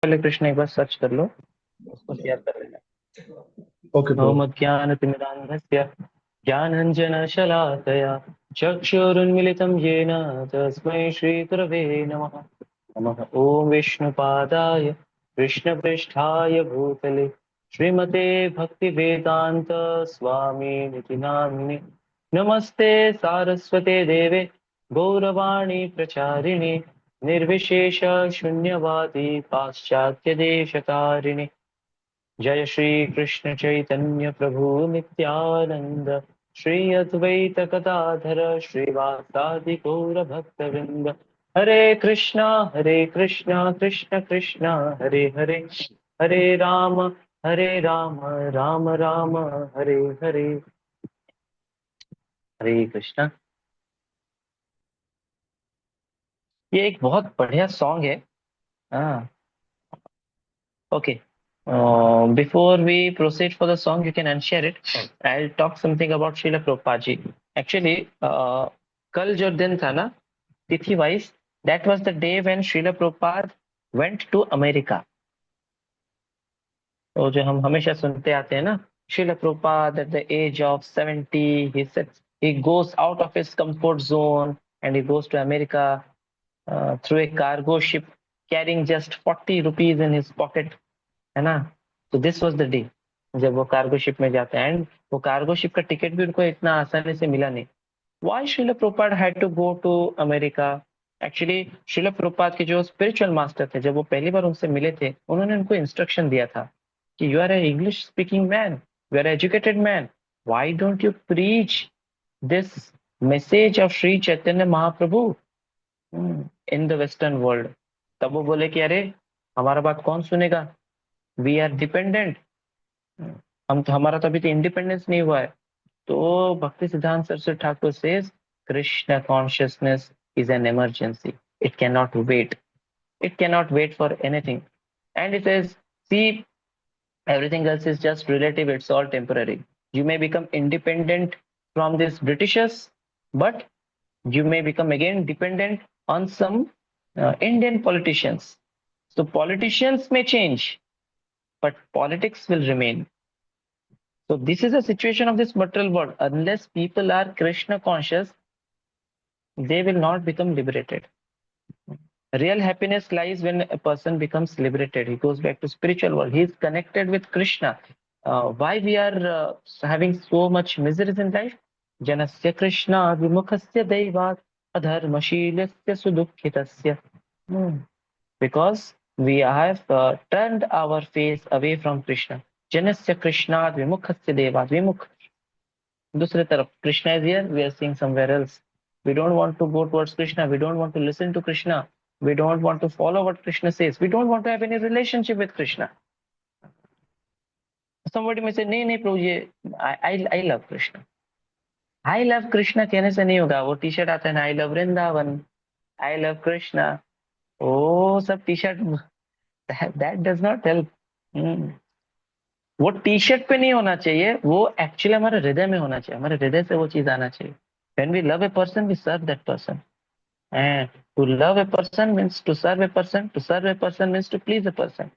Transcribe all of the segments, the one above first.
पहले कृष्ण एक बार सर्च कर लो, उसको शेयर कर लेना। Okay bro. मज्ञानतिमिरान्धस्य ज्ञानञ्जनशलाकया चक्षुरुन्मिलितं येन तस्मै श्रीगुरवे नमः। नमः ॐ विष्णुपादाय कृष्णपृष्ठाय भूतले श्रीमते भक्तिवेदान्त स्वामिनिति नामिने। नमस्ते सारस्वते देवे गौरवाणी प्रचारिणे निर्विशेष शून्यवादी पाश्चात्य देशकारिणे। जय श्री कृष्ण चैतन्य प्रभु नित्यानंद श्री अद्वैत गदाधर श्रीवासादि गौर भक्तवृंद। हरे कृष्णा कृष्ण कृष्ण हरे हरे, हरे राम राम राम हरे हरे। हरे कृष्णा। ये एक बहुत बढ़िया सॉन्ग है। हाँ। Okay. Before we proceed for the song, you can unshare it. I'll talk something about Srila Prabhupada ji. Actually, कल जो दिन था ना, तिथि wise, that was the day when Srila Prabhupada went to America. तो जो हम हमेशा सुनते आते हैं ना, Srila Prabhupada at the age of 70, he goes out of his comfort zone and he goes to America through a cargo ship carrying just 40 rupees in his pocket. है ना। तो दिस वॉज द डे जब वो cargo ship में जाते हैं, and वो cargo ship का टिकट भी उनको इतना आसानी से मिला नहीं। Why Srila Prabhupada had to go to America. Actually Srila Prabhupada के जो स्पिरिचुअल मास्टर थे, जब वो पहली बार उनसे मिले थे, उन्होंने उनको इंस्ट्रक्शन दिया था कि you are a English speaking man, you are educated man, why don't you preach this message of Shri Chaitanya Mahaprabhu in the western world. तब वो बोले कि अरे हमारा बात कौन सुनेगा, वी आर डिपेंडेंट, हम तो हमारा तो अभी तो इंडिपेंडेंस नहीं हुआ है। तो Bhakti Siddhanta Saraswati Thakur says Krishna consciousness is an emergency, it can not wait, it cannot wait for anything. And it says, see, everything else is just relative, it's all temporary. You may become independent from these Britishers, but you may become again dependent on some Indian politicians. So politicians may change, but politics will remain. So this is a situation of this material world. Unless people are Krishna conscious, they will not become liberated. Real happiness lies when a person becomes liberated. He goes back to spiritual world. He is connected with Krishna. Why we are having so much miseries in life? Janasya Krishna vimukhasya daivat adharmashilasya sudukhitasya. Because we have turned our face away from Krishna. Janasya Krishna vimukhasya devat. Vimukh. दूसरे तरफ Krishna is here, we are seeing somewhere else. We don't want to go towards Krishna, we don't want to listen to Krishna, we don't want to follow what Krishna says, we don't want to have any relationship with Krishna. somebody may say नहीं नहीं प्रभु ये I love Krishna. I love Krishna कहने से नहीं होगा। वो T shirt आता है ना, I love Vrindavan, I love Krishna, वो सब T shirt, that does not help. वो टी शर्ट पे नहीं होना चाहिए, वो एक्चुअली हमारे हृदय में होना चाहिए, हमारे हृदय से वो चीज आना चाहिए। When we love a person, we serve that person. And to love a person means to serve a person. To serve a person means to please a person.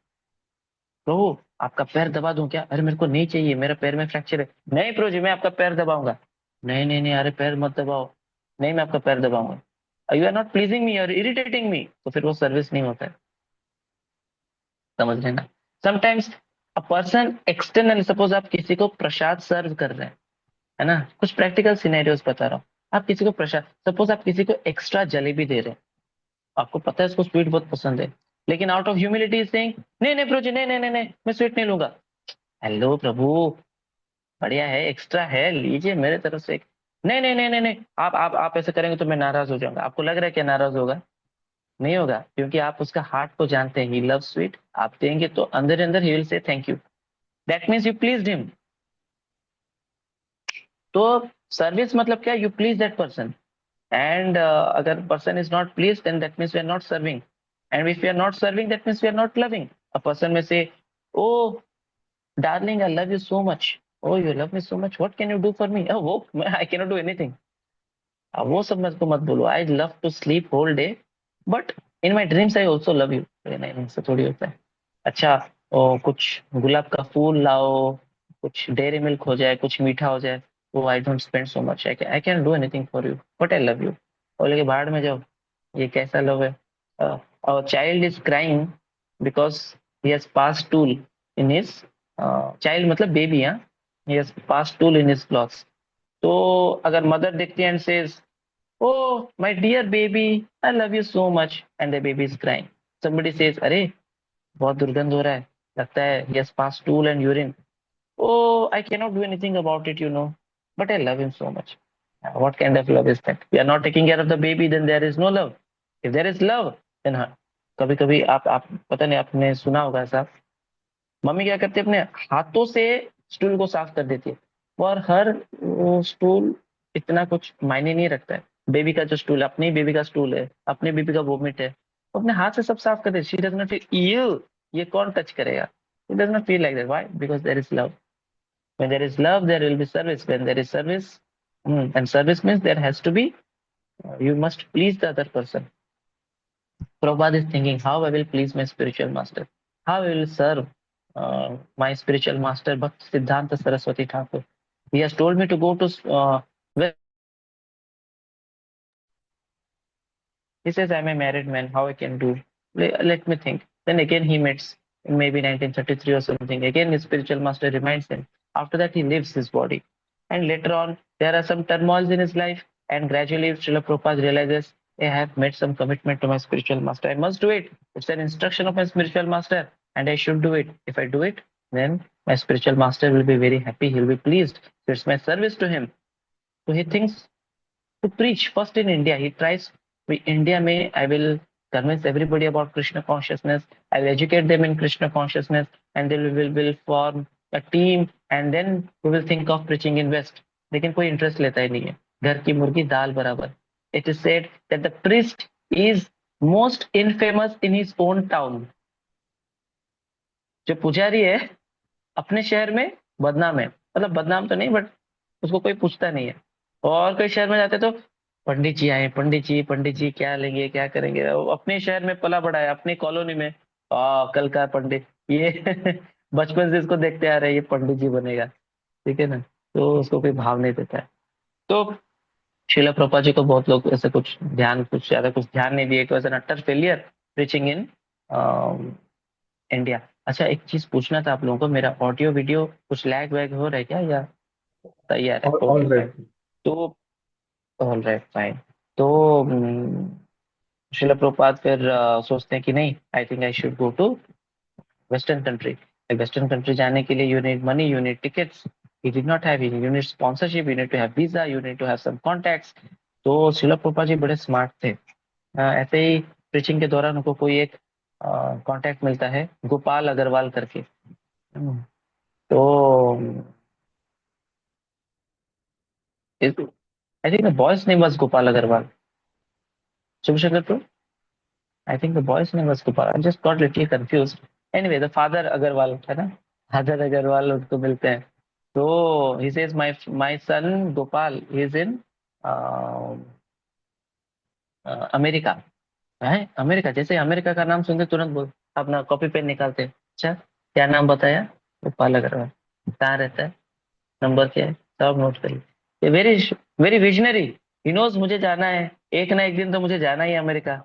प्रभु आपका पैर दबा दूं क्या? अरे मेरे को नहीं चाहिए, मेरे पैर में फ्रैक्चर है। नहीं प्रभु जी मैं आपका पैर दबाऊंगा। नहीं नहीं नहीं, अरे पैर मत दबाओ। नहीं मैं आपका पैर दबाऊंगा। You are not pleasing me, are irritating me. तो फिर वो सर्विस नहीं होता है। समझ रहे हैं ना। Sometimes a person external, suppose आप किसी को प्रसाद सर्व कर रहे हैं, है ना, कुछ प्रैक्टिकल सिनेरियोस बता रहा हूँ। आप किसी को प्रसाद, सपोज आप किसी को एक्स्ट्रा जलेबी दे रहे हैं, आपको पता है उसको स्वीट बहुत पसंद है, लेकिन आउट ऑफ ह्यूमिलिटी सेइंग नहीं नहीं प्रभु जी नहीं नहीं नहीं नहीं मैं स्वीट नहीं लूंगा। हेलो प्रभु, बढ़िया है, एक्स्ट्रा है, लीजिए मेरे तरफ से। नहीं नहीं नहीं नहीं नहीं, आप ऐसे करेंगे तो मैं नाराज हो जाऊंगा। आपको लग रहा है क्या नाराज होगा? नहीं होगा, क्योंकि आप उसका हार्ट को जानते हैं। ही लव स्वीट, आप देंगे तो अंदर अंदर he will say thank you. That means you pleased him. तो सर्विस मतलब क्या? You please that person. And agar person is not pleased, then that means we are not serving. And if we are not serving, that means we are not loving. A person may say, oh darling, I love you so much. Oh you love me so much, what can you do for me? Oh वो I cannot do anything. अब वो सब मुझको मत बोलो। I love to sleep whole day, but in my dreams I also love you। नहीं नहीं, ऐसा थोड़ी होता है। अच्छा, कुछ गुलाब का फूल लाओ, कुछ डेयरी मिल्क हो जाए, कुछ मीठा हो जाए, वो I don't spend so much, I can do anything for you but I love you. बोले कि बाहर में जाओ, ये कैसा लव है? और child is crying because he has pass tool in his, child मतलब बेबी, हाँ, he has pass tool in his clothes. तो अगर मदर देखती है and says, oh my dear baby, I love you so much, and the baby is crying, somebody says, अरे बहुत दुर्गंध हो रहा है, लगता है he has passed stool and urine, oh I cannot do anything about it, you know, but I love him so much. What kind of love is that? We are not taking care of the baby, then there is no love. If there is love, then हाँ, कभी कभी आप पता नहीं, आपने सुना होगा ऐसा, मम्मी क्या करती है, अपने हाथों से स्टूल को साफ कर देती है, और हर वो स्टूल इतना कुछ मायने नहीं रखता है। बेबी का जो स्टूल, अपने ही बेबी का स्टूल है, अपने बेबी का वोमिट है, वो अपने हाथ से सब साफ कर देती है। शी डज नॉट फील ये कौन टच करेगा? It does not feel like that, why? Because there is love. When there is love there will be service, when there is service, and service means there has to be, you must please the other person. Prabhupada is thinking, how I will please my spiritual master, how I will serve my spiritual master, Bhakti Siddhanta Saraswati Thakur. He has told me to go to, he says, I'm a married man, how I can do? Let me think. Then again he meets in maybe 1933 or something. Again his spiritual master reminds him. After that he leaves his body. And later on, there are some turmoils in his life, and gradually Srila Prabhupada realizes, I have made some commitment to my spiritual master. I must do it. It's an instruction of my spiritual master, and I should do it. If I do it, then my spiritual master will be very happy. He'll be pleased. So it's my service to him. So he thinks to preach first in India. He tries, India may, I will convince everybody about Krishna consciousness. I will educate them in Krishna consciousness, and they will form a team, and then we will think of preaching in West. लेकिन कोई interest लेता ही नहीं है, घर की मुर्गी दाल बराबर. It is said that the priest is most infamous in his own town. जो पुजारी है अपने शहर में बदनाम है, मतलब बदनाम तो नहीं, बट उसको कोई पूछता नहीं है। और कोई शहर में जाते तो पंडित जी आए, पंडित जी क्या लेंगे, क्या करेंगे? वो अपने शहर में पला बड़ा है, अपनी कॉलोनी में, कल का पंडित ये बचपन से इसको देखते आ रहे हैं, ये पंडित जी बनेगा, ठीक है ना? तो उसको कोई भाव नहीं देता है। तो शिला प्रभुपाद जी को बहुत लोग ऐसे कुछ ज्यादा कुछ ध्यान नहीं दिए, it was an utter failure preaching in India. अच्छा, एक चीज पूछना था आप लोगों को, मेरा ऑडियो वीडियो कुछ लैग वैग हो रहा है क्या, या तैयार है? All okay fine. right. तो ऑल राइट फाइन। तो शिला प्रभुपाद फिर सोचते हैं कि नहीं, I think I should go to western country. Western country जाने के लिए you need money, you need tickets, you did not have, you need sponsorship, you need to have visa, you need to have some contacts. तो शिला प्रभुपाद जी बड़े smart थे। ऐसे ही preaching के दौरान उनको कोई एक कांटेक्ट मिलता है, गोपाल अग्रवाल करके। तो I think the boy's name was Gopal Agarwal. Shubh Shankar, I think the boy's name was Gopal. I just got little confused. Anyway, the father Agarwal है ना, father Agarwal उनको मिलते हैं। तो he says my son Gopal is in America. है America, जैसे America का नाम सुनते तुरंत बोल, अपना कॉपी पेन निकालते हैं। अच्छा, क्या नाम बताया? गोपाल अग्रवाल। कहाँ रहता है, नंबर क्या है, सब नोट कर लीजिए। Very very visionary, he knows मुझे जाना है, एक ना एक दिन तो मुझे जाना ही है अमेरिका,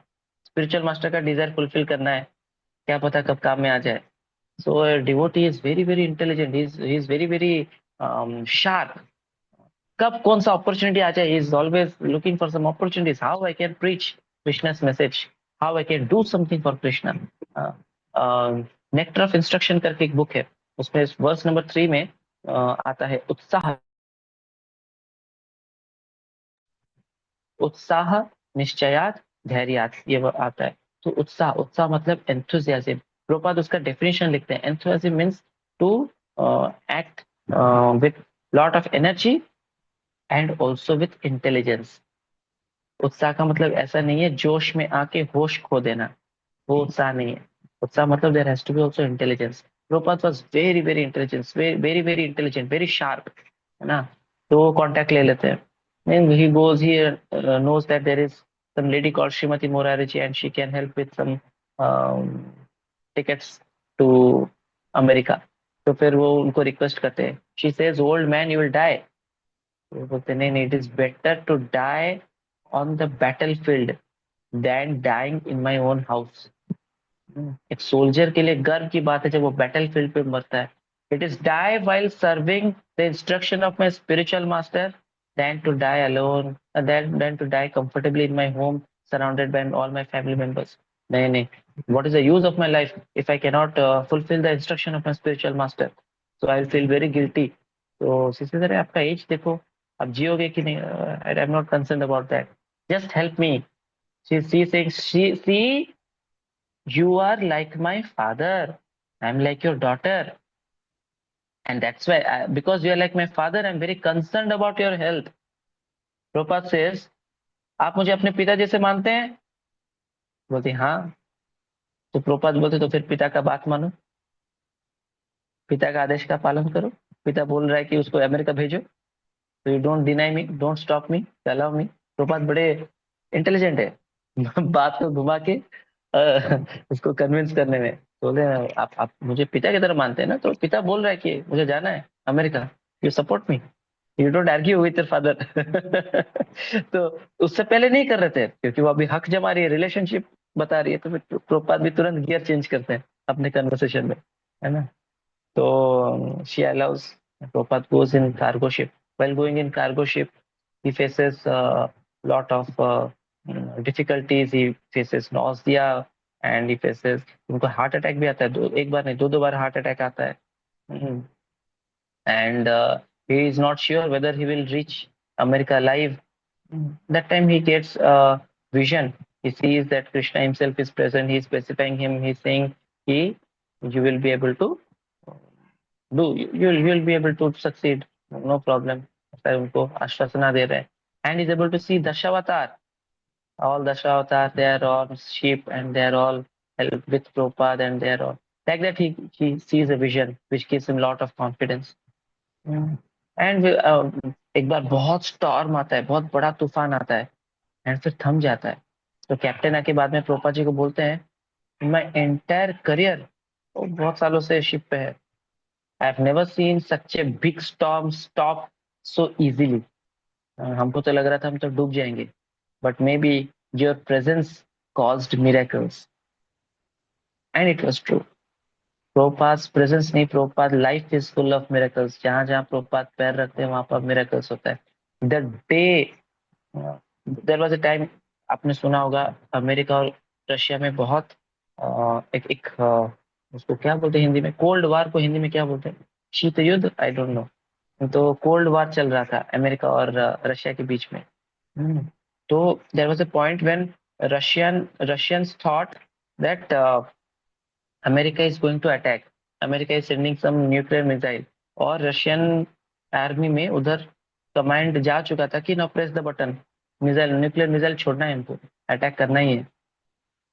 स्पिरिचुअल मास्टर का डिजायर फुलफिल करना है, क्या पता कब काम में आ जाए। So devotee is very very intelligent, he is very very sharp. कब कौन सा अपॉर्चुनिटी आ जाए, is always looking for some opportunities, how I can preach Krishna's message, how I can do something for Krishna. Nectar of instruction करके एक book है, उसमें verse number 3 में आता है, उत्साह, उत्साह निश्चयात धैर्यात, ये आता है। तो उत्साह, उत्साह मतलब एंथुजियाज्म। प्रोपाद उसका डेफिनेशन लिखते हैं, enthusiasm means to act with lot of energy and also with intelligence. उत्साह का मतलब ऐसा नहीं है जोश में आके होश खो देना, वो उत्साह नहीं है। उत्साह मतलब there has to be also intelligence. Prabhupada was very very intelligence, very very intelligent, very sharp, है ना? तो वो कांटेक्ट ले लेते हैं। And he goes, he knows that there is some lady called Srimati Morariji, and she can help with some um, tickets to America. तो फिर वो उनको रिक्वेस्ट करते हैं, she says old man you will die. वो बोलते नहीं नहीं, it is better to die on the battle field than dying in my own house. एक सोल्जर के लिए गर्व की बात है जब वो बैटल फील्ड पे मरता है। It is die while serving the instruction of my spiritual master than to die alone, than to die comfortably in my home surrounded by all my family members. नहीं नहीं, what is the use of my life if I cannot fulfill the instruction of my spiritual master? So I will feel very guilty. तो सीधे तरह आपका as देखो, आप जियोगे कि नहीं? I am not concern about that, just help me. She saying, she you are like my father, I'm like your daughter, and that's why because you are like my father, I'm very concerned about your health. Prabhupada says, आप मुझे अपने पिता जैसे मानते हैं? बोलती हाँ। तो प्रभुपाद बोलते तो फिर पिता का बात मानो, पिता का आदेश का पालन करो। पिता बोल रहा है कि उसको अमेरिका भेजो, तो you don't deny me, don't stop me, allow me. Prabhupada बड़े इंटेलिजेंट है बात को घुमा के उसको कन्विंस करने में। बोले आप मुझे पिता की तरह मानते हैं ना, तो पिता बोल रहा है कि मुझे जाना है America, you support me, you don't argue with your father. तो उससे पहले नहीं कर रहे थे क्योंकि वो अभी हक जमा रही है, रिलेशनशिप बता रही है, तो फिर प्रभुपाद भी तुरंत गियर चेंज करते हैं अपने कन्वर्सेशन में, है ना। So she allows Prabhupada goes in cargo ship. While going in cargo ship, he faces a lot of difficulties. He faces nausea and he faces, उनको हार्ट अटैक भी आता है, एक बार नहीं दो दो बार हार्ट अटैक आता है। And he is not sure whether he will reach America alive. That time he gets a vision. He sees that Krishna himself is present. He is specifying him. He's saying, "He, you will be able to you'll be able to succeed, no problem." ऐसा उनको आश्वासना दे रहे हैं। And he's able to see Dashavatar. All Dashavatar, they are on ship and they are all help with Prabhupada and they are all like that. He sees a vision which gives him a lot of confidence. And एक बार बहुत storm आता है, बहुत बड़ा तूफान आता है and फिर थम जाता है। तो कैप्टन आके बाद में प्रोपा जी को बोलते हैं, माय एंटायर करियर, वो बहुत सालों से शिप पे है, I have never seen such a big storm stop so easily. हमको तो लग रहा था हम तो डूब जाएंगे, but may be your presence caused miracles, and it was true. Prabhupada's presence नहीं, Prabhupada life is full of miracles. जहां जहां प्रोपात पैर रखते हैं वहां पर मिरेकल्स होता है। The day there was a time, आपने सुना होगा अमेरिका और रशिया में बहुत उसको क्या बोलते हैं हिंदी में, कोल्ड वार को हिंदी में क्या बोलते हैं, शीत युद्ध, आई डोंट नो। तो कोल्ड वार चल रहा था अमेरिका और रशिया के बीच में। हम्म, तो there was a point when Russians thought that America is going to attack. America is sending some nuclear missile. और रशियन आर्मी में उधर कमांड जा चुका था कि ना press the button, missile nuclear missile छोड़ना है हमको, अटैक करना ही है।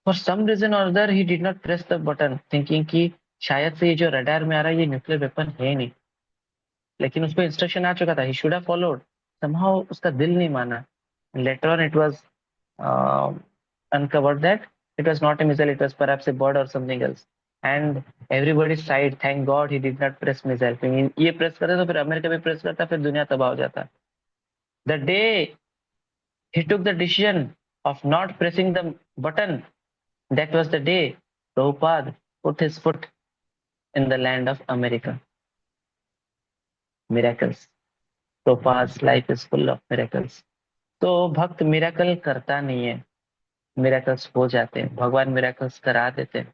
फॉर सम रीजन और other he did not press the button, thinking कि शायद से ये जो रडार में आ रहा है ये न्यूक्लियर वेपन है ही नहीं। लेकिन उसको इंस्ट्रक्शन आ चुका था, he should have followed. Somehow उसका दिल नहीं माना। Later on it was uncovered that it was not a missile, it was perhaps a bird or something else. And everybody sighed, thank God he did not press missile। ये press करता तो फिर America भी press करता, फिर दुनिया तबाह हो जाता। The day he took the decision of not pressing the button, that was the day Prabhupada put his foot in the land of America. Miracles. Prabhupada's life is full of miracles. तो भक्त miracle करता नहीं है, miracles हो जाते हैं, भगवान miracles करा देते हैं।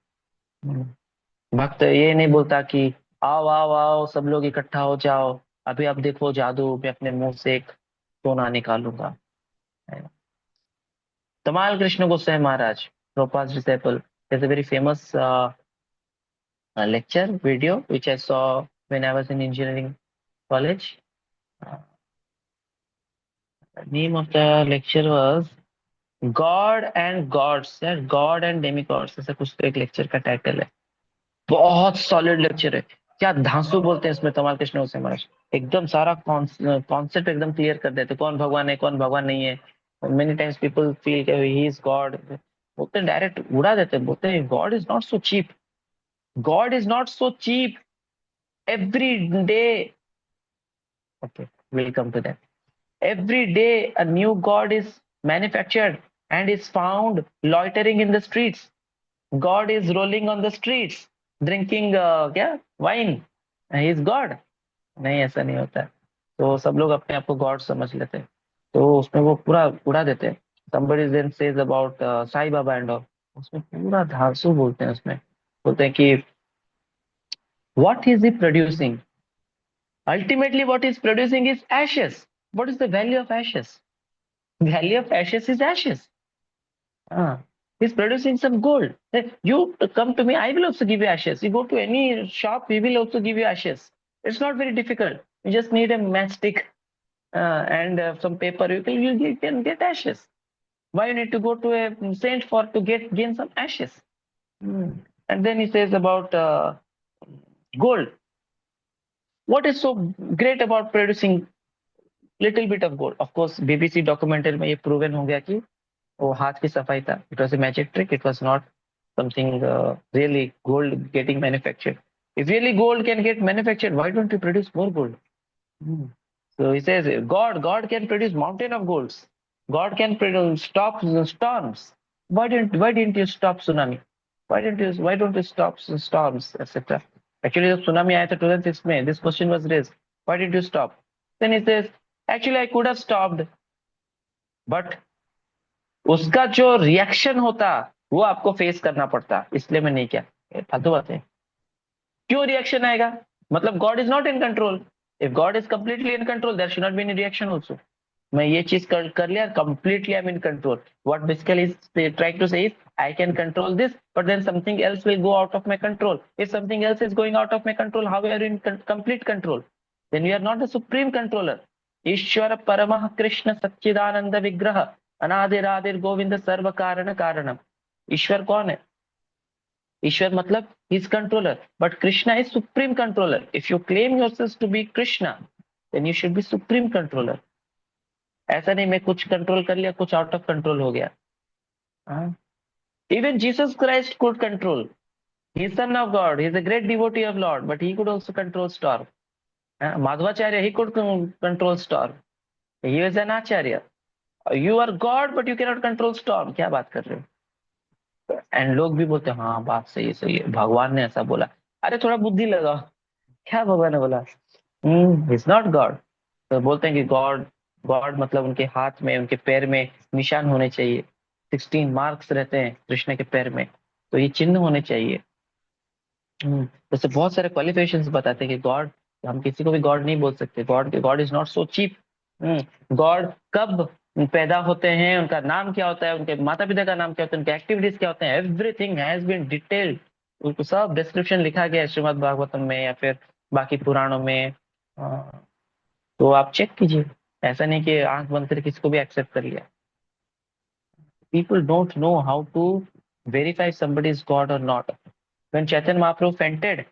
भक्त ये नहीं बोलता कि आओ आओ आओ सब लोग इकट्ठा हो जाओ, अभी आप देखो जादू, मैं अपने मुंह से एक सोना निकालूंगा। तमाल कृष्ण गोसाई महाराज, Prabhupada's disciple, there's a very famous lecture video which I saw when I was in engineering college. The name of the lecture was God and Gods, या God and Demigods, ऐसा कुछ तो एक लेक्चर का टाइटल है। बहुत solid lecture है, क्या धांसू बोलते हैं इसमें तमाल कृष्ण गोसाई महाराज, एकदम सारा कॉन्सेप्ट एकदम क्लियर कर देते, कौन भगवान है कौन भगवान नहीं है। Many times people feel he is God, बोलते डायरेक्ट उड़ा देते, बोलते God is not so cheap, God is not so cheap. Every day, okay, we'll come to that. Every day a new God is manufactured and is found loitering in the streets. God is rolling on the streets, drinking क्या wine. He is God. नहीं, ऐसा नहीं होता है। तो सब लोग अपने आप को गॉड समझ लेते हैं, तो उसमें वो पूरा उड़ा देते हैं। somebody then says about Sai Baba and all, उसमें पूरा धांसू बोलते हैं। उसमें बोलते हैं कि what is he producing? Ultimately what he's producing is ashes. What is the value of ashes? Value of ashes is ashes. He's producing some gold. You come to me, I will also give you ashes. You go to any shop, we will also give you ashes. It's not very difficult. You just need a matchstick and some paper. You can get ashes. Why you need to go to a saint for to gain some ashes? And then he says about gold. What is so great about producing little bit of gold? Of course, BBC documentary में ये proven हो गया कि वो हाथ की सफाई था. It was a magic trick. It was not something really gold getting manufactured. If really gold can get manufactured, why don't you produce more gold? So he says, God can produce mountain of golds. God can stop the storms. Why didn't you stop tsunami? Why don't you stop storms, etc. Actually, जब tsunami आया था 2006 में, this question was raised. Why did you stop? Then he says, actually I could have stopped, but उसका जो reaction होता वो आपको face करना पड़ता, इसलिए मैं नहीं किया। फालतू बात है। क्यों रिएक्शन आएगा? मतलब God is not in control. If God is completely in control, there should not be any reaction also. मैं ये चीज कर लिया, completely I am in control. What basically is trying to say is I can control this, but then something else will go out of my control. If something else is going out of my control, how are you in complete control? Then you are not the supreme controller. ईश्वर परमः कृष्ण सच्चिदानंद विग्रह अनादिरादिर गोविंद सर्व कारण कारणम। ईश्वर कौन है? ईश्वर मतलब is controller, but Krishna is supreme controller. If you claim yourself to be Krishna, then you should be supreme controller. ऐसा नहीं मैं कुछ कंट्रोल कर लिया, कुछ आउट ऑफ कंट्रोल हो गया। Even Jesus Christ could control. He is son of God, he is a great devotee of lord, but he could also control storm. Madhvacharya, he could control storm, he was an acharya. You are God but you can not control storm. क्या बात कर रहे हो? And लोग भी बोलते हैं हाँ बात सही है, भगवान ने ऐसा बोला। अरे थोड़ा बुद्धि लगाओ, क्या भगवान ने बोला? Is not God. तो बोलते हैं कि गॉड गॉड मतलब उनके हाथ में, उनके पैर में निशान होने चाहिए। 16 मार्क्स रहते हैं कृष्ण के पैर में, तो ये चिन्ह होने चाहिए। जैसे बहुत सारे क्वालिफिकेशंस बताते हैं कि गॉड, हम किसी को भी गॉड नहीं बोल सकते। God is not so cheap. God कब पैदा होते हैं, उनका नाम क्या होता है, उनके माता पिता का नाम क्या होता है, उनके एक्टिविटीज क्या होते हैं, एवरीथिंग हैज बीन डिटेल्ड। उनको सब डिस्क्रिप्शन लिखा गया है श्रीमद् भागवतम में या फिर बाकी पुराणों में। तो आप चेक कीजिए। ऐसा नहीं कि आंख बंद करके किसी को भी एक्सेप्ट कर लिया। People don't know how to verify somebody is God or not. When Chaitanya Mahaprabhu fainted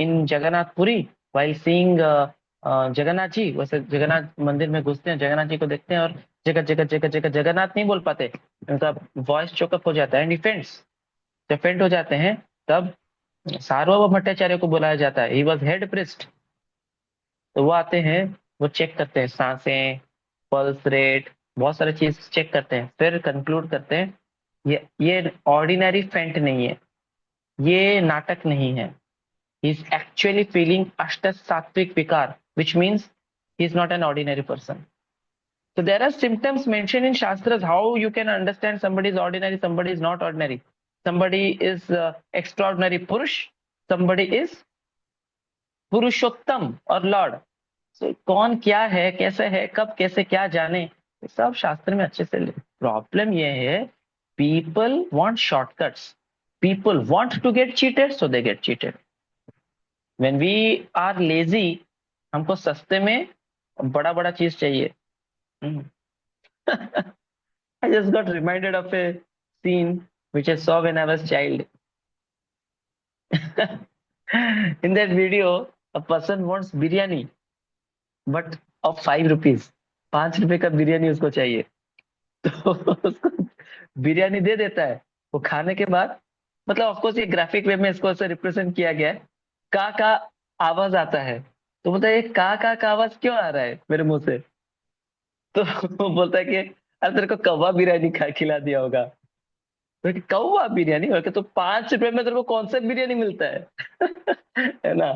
in Jagannath Puri while seeing Jagannath ji, वैसे जगन्नाथ मंदिर में घुसते हैं, जगन्नाथ जी को देखते हैं और जगह जगह जगह जगह जगन्नाथ नहीं बोल पाते, उनका वॉइस चोकअप हो जाता है एंड डिफेंड्स। जब फेंट हो जाते हैं तब सार्वभौम भट्टाचार्य को बुलाया जाता है। He was head priest. तो वो आते हैं, वो चेक करते हैं सांसें, पल्स रेट, बहुत सारे चीज चेक करते हैं, फिर कंक्लूड करते हैं ये ऑर्डिनरी फेंट नहीं है, ये नाटक नहीं है। ही इज एक्चुअली फीलिंग अष्ट सात्विक विकार, which means he is not an ordinary person. So there are symptoms mentioned in Shastras how you can understand somebody is ordinary, somebody is not ordinary. Somebody is extraordinary Purush, somebody is पुरुषोत्तम और Lord. So, कौन क्या है, कैसे है, कब कैसे क्या जाने, ये सब शास्त्र में अच्छे से। प्रॉब्लम ये है, people want shortcuts, people want to get cheated, so they get cheated. When we are lazy, हमको सस्ते में बड़ा बड़ा चीज चाहिए। I just got reminded of a scene which I saw when I was child. In that video, a person wants biryani, but of 5 rupees. 5 रुपए का बिरयानी उसको चाहिए। तो उसको बिरयानी दे देता है। वो खाने के बाद मतलब ऑफकोर्स ये ग्राफिक वे में इसको ऐसे रिप्रेजेंट किया गया है। का आवाज आता है, तो बोलता है ये का आवाज क्यों आ रहा है मेरे मुंह से? तो वो बोलता है कि अरे तेरे को कौवा बिरयानी खा खिला दिया होगा। तो कि कौवा बिरयानी हो तो 5 रुपए में तेरे को कौन सा बिरयानी मिलता है? है ना?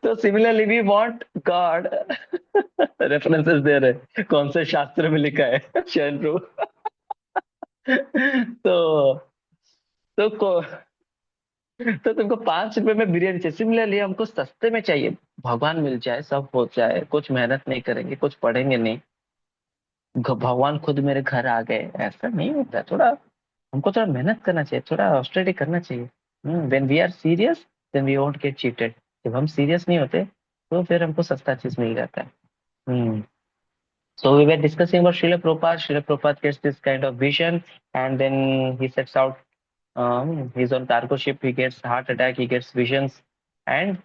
तो similarly we want God. References दे रहे कौन से शास्त्र में लिखा है शैन प्रभु। तो तो तो तुमको 5 रुपए में बिरयानी चाहिए, सिमिलरली हमको सस्ते में चाहिए। भगवान मिल जाए, सब हो जाए, कुछ मेहनत नहीं करेंगे, कुछ पढ़ेंगे नहीं, भगवान खुद मेरे घर आ गए, ऐसा नहीं होता। थोड़ा हमको थोड़ा मेहनत करना चाहिए, थोड़ा ऑस्टेरिटी करना चाहिए। When we are serious then we won't get cheated. जब हम सीरियस नहीं होते तो फिर हमको सस्ता चीज मिल जाता है। हम्म So we were discussing about Srila Prabhupada. Srila Prabhupada gets this kind of vision, and then he sets out. He's on cargo ship. He gets heart attack. He gets visions, and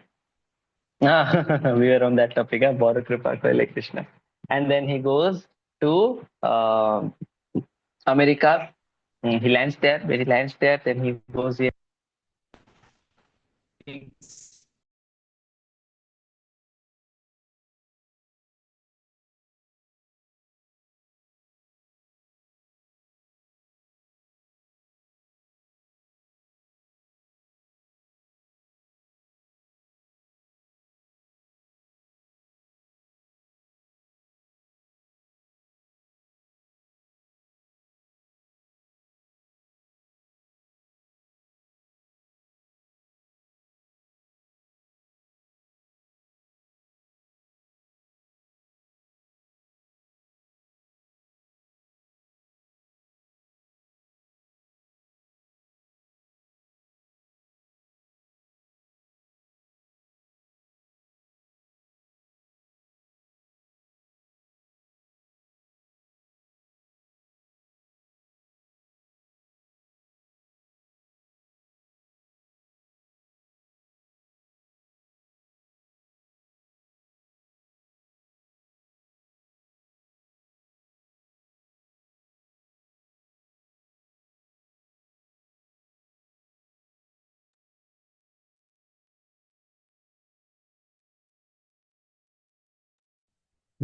we were on that topic. Bharat Kripa Koile Krishna. And then he goes to America. He lands there. When he lands there, then he goes here.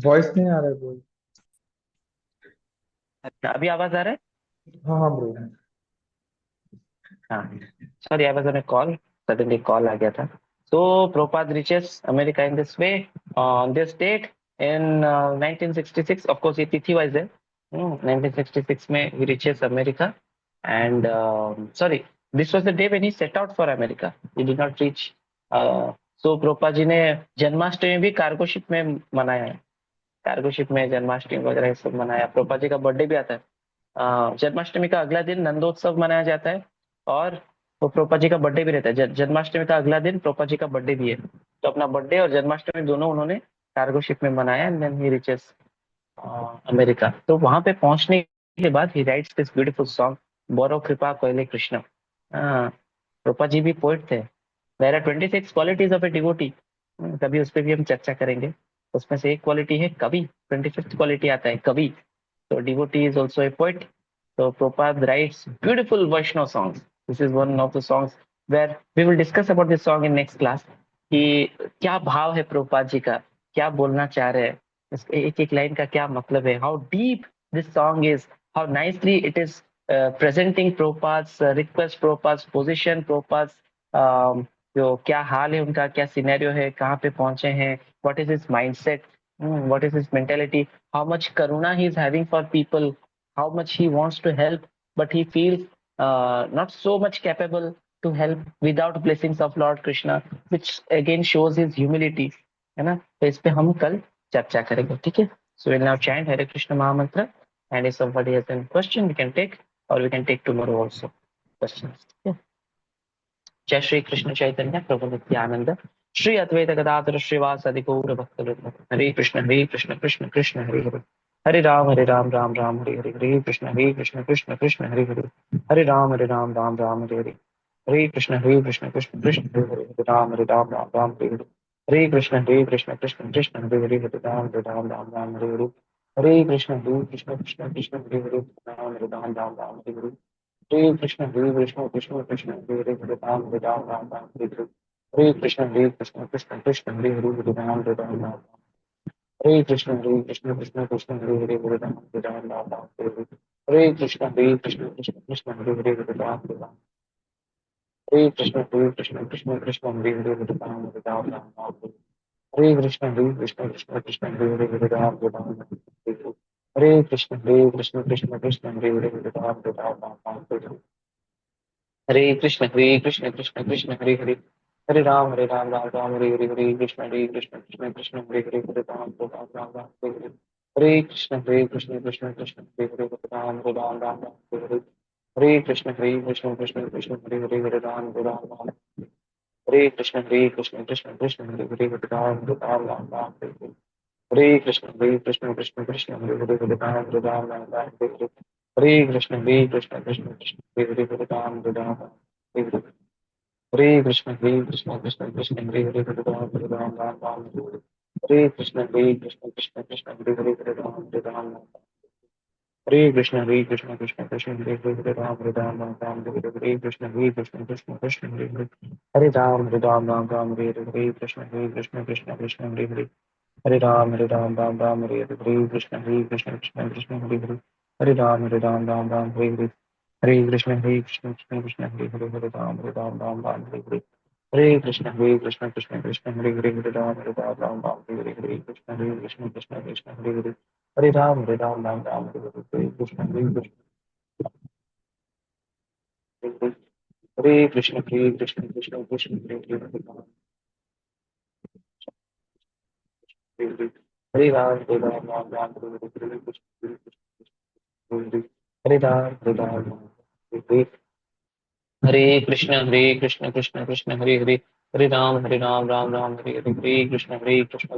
Voice नहीं आ रहा है बोल। अच्छा, अभी आवाज आ रहा है? हाँ हाँ ब्रो। हाँ, sorry, I was on a call, suddenly call आ गया था। So Prabhupada reaches America in this way, on this date in 1966. Of course, ये तिथि wise है। 1966 में he reaches America, and sorry, this was the day when he set out for America. He did not reach. So Prabhupada जी ने जन्माष्टमी भी cargo ship में मनाया है। Cargo ship में जन्माष्टमी वगैरह ये सब मनाया। प्रभुपाद जी का बर्थडे भी आता है। जन्माष्टमी का अगला दिन नंदोत्सव मनाया जाता है, और वो प्रभुपाद जी का बर्थडे भी रहता है। जन्माष्टमी का अगला दिन प्रभुपाद जी का बर्थडे भी है। तो अपना बर्थडे और जन्माष्टमी दोनों उन्होंने कार्गो शिप में मनाया, and then he reaches America. तो वहां पे पहुंचने के बाद he writes this beautiful song, बोरो कृपा कोयले कृष्ण। प्रभुपाद जी भी पोइट थे। There are 26 qualities of a devotee. कभी उस पर भी हम चर्चा करेंगे। उसमें से एक क्वालिटी है कवि। 25th क्वालिटी आता है कवि। So devotee is also a poet. So Prabhupada writes beautiful Vaishnava songs. This is one of the songs where we will discuss about this song in next class. कि क्या भाव है प्रभुपाद जी का, क्या बोलना चाह रहे हैं, एक एक लाइन का क्या मतलब है, how deep this song is, how nicely it is presenting Prabhupada's request, Prabhupada's position, Prabhupada's जो क्या हाल है उनका, क्या सिनेरियो है, कहाँ पे पहुंचे हैं, what is his mindset, what is his mentality, how much karuna he is having for people, how much he wants to help, but he feels not so much capable to help without blessings of Lord Krishna, which again shows his humility, है ना? तो इस पे हम कल चर्चा करेंगे, ठीक है? So we'll now chant Hare Krishna Mahamantra, and if somebody has any question, we can take, or we can take tomorrow also questions. Yeah. जय श्री कृष्ण चैतन्य प्रभु नित्यानंद, श्री अद्वैत गदाधर श्रीवासदि गौर भक्तवृंद। हरे कृष्ण कृष्ण कृष्ण हरे हरे, हरे राम राम राम हरे हरे, हरे कृष्ण कृष्ण कृष्ण हरे हरे, हरे राम राम हरे हरे, हरे कृष्ण कृष्ण कृष्ण हरे हरे, हरे राम राम हरे हरे, हरे कृष्ण कृष्ण कृष्ण हरे हरे, हरे राम राम हरे हरे, हरे कृष्ण कृष्ण कृष्ण हरे हरे, हरे राम राम हरे हरे, हरे कृष्ण कृष्ण हरे हरे राम राम राम हरे हरे कृष्ण कृष्ण कृष्ण हरे हरे राम राम हरे कृष्ण कृष्ण हरे हरे राम राम हरे कृष्ण कृष्ण हरे हरे राम कृष्ण कृष्ण हरे हरे राम हरे कृष्ण कृष्ण हरे हरे राम हरे कृष्ण कृष्ण हरे हरे राम हरे कृष्ण कृष्ण हरे हरे हरे राम हरे कृष्ण कृष्ण हरे हरे राम हरे कृष्ण कृष्ण हरे हरे राम हरे कृष्ण हरे राम कृष्ण कृष्ण हरे हरे राम हरे कृष्ण कृष्ण हरे हरे राम हरे कृष्ण कृष्ण हरे हरे राम कृष्ण कृष्ण हरे हरे राम हरे कृष्ण हरे कृष्ण कृष्ण हरे राम हरे कृष्ण हरे हरे हरे राम कृष्ण कृष्ण हरे हरे हरे राम हरे कृष्ण हरे हरे हरे कृष्ण हरे कृष्ण कृष्ण हरे हरे हरे कृष्ण कृष्ण हरे हरे कृष्ण कृष्ण कृष्ण हरे हरे हरे राम राम हरे हरे कृष्ण कृष्ण कृष्ण हरे हरे हरे राम हरे कृष्ण कृष्ण हरे हरे हरे राम कृष्ण कृष्ण कृष्ण हरे हरे राम कृष्ण कृष्ण हरे हरे हरे राम हरे हरे हरे कृष्ण कृष्ण हरे हरे हरे राम हरे कृष्ण हरे हरे हरे राम हरे हरे हरे कृष्ण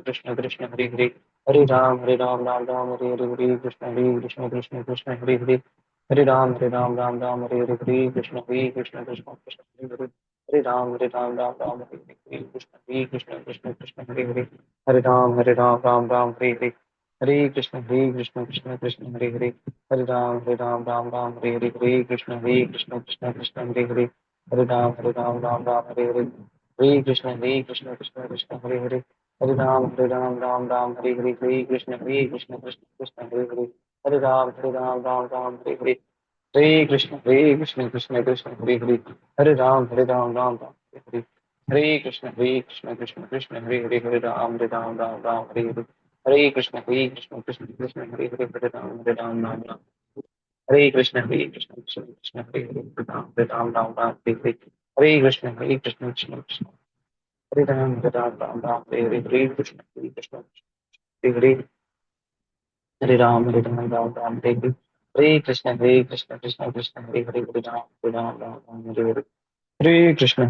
कृष्ण हरे हरे राम हरे हरे कृष्ण हरे हरे राम हरे हरे कृष्ण कृष्ण हरे हरे राम हरे हरे कृष्ण हरे हरे हरे राम हरे हरे कृष्ण हरे हरे राम हरे कृष्ण हरे हरे राम हरे हरे हरे कृष्ण कृष्ण हरे राम हरे हरे हरे हरे राम हरे हरे हरे कृष्ण हरे राम हरे हरे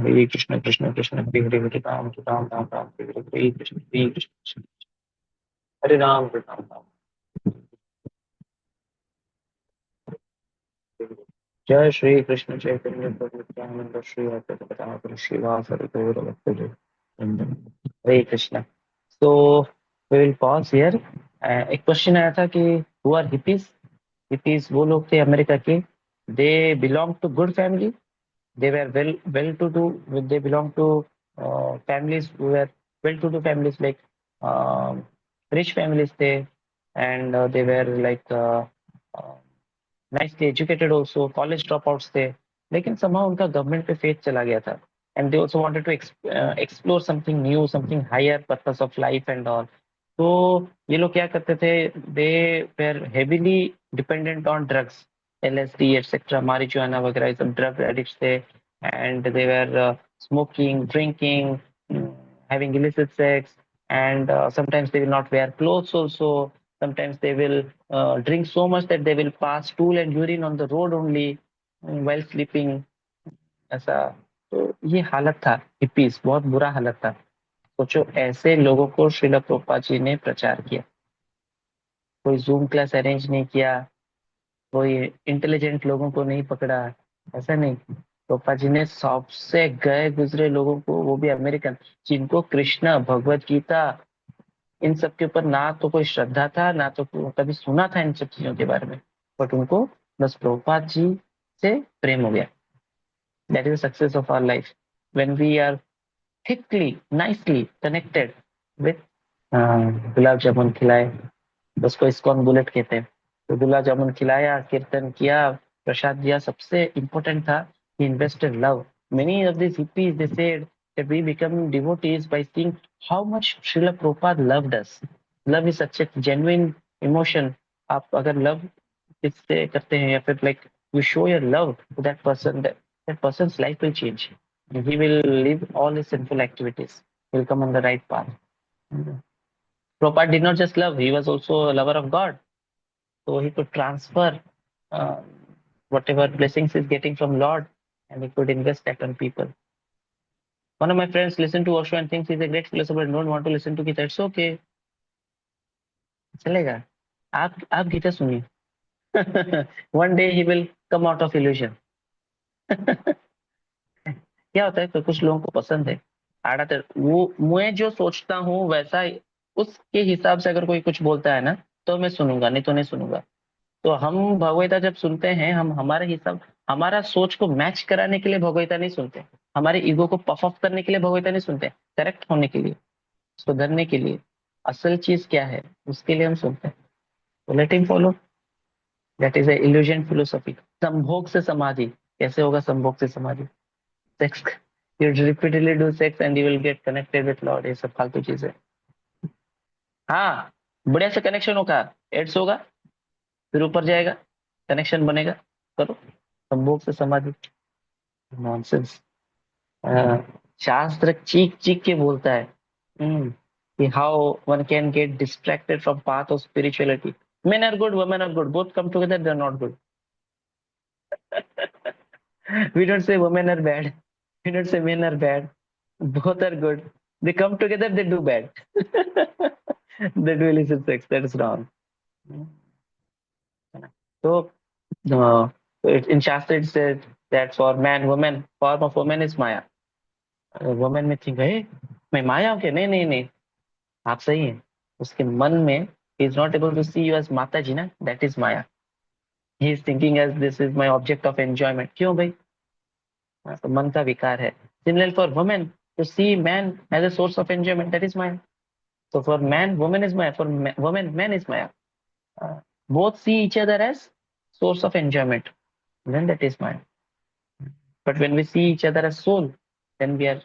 हरे कृष्ण हरे हरे राम हरे हरे हरे कृष्ण हरे राम जय श्री कृष्ण चैतन्य प्रभु नित्यानंद श्री अद्वैत गदाधर श्रीवासरि गौर भक्तजन वृंद। हरे कृष्ण। तो वी विल पॉज हियर। एक क्वेश्चन आया था कि हु आर हिपीज। हिपीज वो लोग थे अमेरिका के। They belong to good family. They were well to do. They belong to families who were well to do families, like um, rich families they, and they were like uh, nicely educated also, college dropouts थे। लेकिन somehow उनका government पे faith चला गया था। And they also wanted to explore something new, something higher purpose of life and all। तो ये लोग क्या करते थे, दे were heavily dependent on drugs, LSD etc, marijuana वगैरह, ये सब ड्रग एडिक्ट्स थे। And they were smoking, drinking, having illicit sex, and sometimes they will not wear clothes also, sometimes they will drink so much that they will pass stool and urine on the road only while sleeping, ऐसा। तो ये हालत था, hippies बहुत बुरा हालत था। सोचो ऐसे लोगों को श्रील प्रभुपाद जी ने प्रचार किया। कोई जूम क्लास अरेंज नहीं किया, कोई इंटेलिजेंट लोगों को नहीं पकड़ा, ऐसा नहीं। प्रभुपाद जी ने सबसे गए गुजरे लोगों को, वो भी अमेरिकन, जिनको कृष्ण भगवत गीता इन सब के ऊपर ना तो कोई श्रद्धा था, ना तो कभी सुना था इन सब चीजों के बारे में, बट उनको बस प्रभुपाद जी से प्रेम हो गया. That is the success of our life. When we are thickly, nicely connected with gulab jamun खिलाए, उसको इस्कॉन बुलेट कहते हैं. तो गुलाब जामुन खिलाया, कीर्तन किया, प्रसाद दिया. सबसे important था he invested love. Many of these hippies they said that we become devotees by seeing how much Srila Prabhupada loved us. Love is such a genuine emotion. आप अगर love इससे करते हैं या फिर like you show your love to that person, that person's life will change. He will leave all his sinful activities. He will come on the right path. Prabhupada did not just love, he was also a lover of God. So he could transfer uh, whatever blessings he's getting from Lord and he could invest that on people. One of my friends listened to Osho and thinks he's a great philosopher and don't want to listen to Gita. It's okay. चलेगा. आप गीता सुनिए. One day he will come out of illusion. क्या होता है तो कुछ लोगों को पसंद है आड़ा वो मैं जो सोचता हूँ वैसा उसके हिसाब से अगर कोई कुछ बोलता है ना तो मैं सुनूंगा, नहीं तो नहीं सुनूंगा. तो हम भगवद्गीता जब सुनते हैं हम हमारे हिसाब हमारा सोच को मैच कराने के लिए भगवद्गीता नहीं सुनते. हमारे ईगो को पफ अप करने के लिए भगवद्गीता नहीं सुनते. करेक्ट होने के लिए, सुधरने के लिए, असल चीज क्या है उसके लिए हम सुनते हैं. तो let him follow. That is a illusion philosophy. संभोग से समाधि. कैसे होगा संभोग से समाधि? Sex. You repeatedly do sex and you will get connected with Lord. ये सब फालतू चीजें. हाँ, बढ़िया से कनेक्शन होगा, एड्स होगा, फिर ऊपर जाएगा, कनेक्शन बनेगा. करो संभोग से समाधि. नॉनसेंस. शास्त्र चीख चीख के बोलता है कि how one can get distracted from path of spirituality. Men are good, women are good. Both come together, they are not good. We don't say women are bad. We don't say men are bad. Both are good. They come together, they do bad. They do illicit sex. That is wrong. So, in Shastra it says that for man, woman, form of woman is Maya. Woman में think है मैं माया हूँ क्या? नहीं नहीं नहीं, आप सही हैं. उसके मन में he is not able to see you as माता जी ना, that is Maya. He is thinking as this is my object of enjoyment. क्यों भाई? तो मन का विकार है. Similarly for women to see man as a source of enjoyment, that is Maya. So for man, woman is Maya. For woman, man is Maya. Both see each other as source of enjoyment. Then that is Maya. But when we see each other as soul, then we are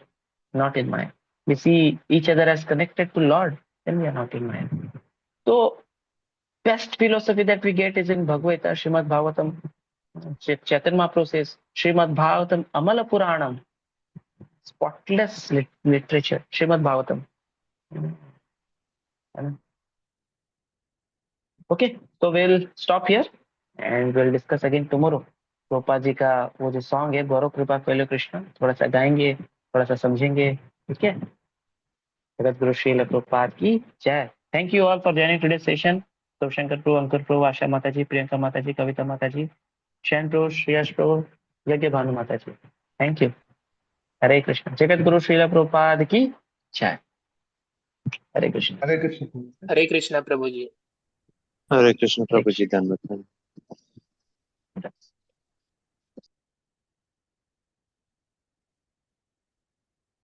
not in Maya. We see each other as connected to Lord, then we are not in Maya. So best philosophy that we get is in Bhagavad Gita, Srimad Bhagavatam. Chaitanya Mahaprabhu says, Srimad Bhagavatam Amala Puranam. Spotless literature, Srimad Bhagavatam. Okay, so we'll stop here and we'll discuss again tomorrow. प्रोपा जी का वो जो song है गौरव कृपा फैलो कृष्ण, थोड़ा सा गाएंगे, थोड़ा सा समझेंगे. ठीक है. जगत गुरु श्रील प्रभुपाद की जय. Thank you all for joining today session. Shivshankar Prabhu, Ankur Prabhu, Asha माता जी, प्रियंका माता जी, कविता माता जी, शैन प्रभु, श्रेयस प्रभु, यज्ञ भानु माता जी. Thank you. हरे कृष्ण. जगत गुरु श्रील प्रभुपाद की जय. हरे कृष्ण. हरे कृष्ण. हरे कृष्णा प्रभु जी. हरे कृष्ण प्रभु जी, धन्यवाद.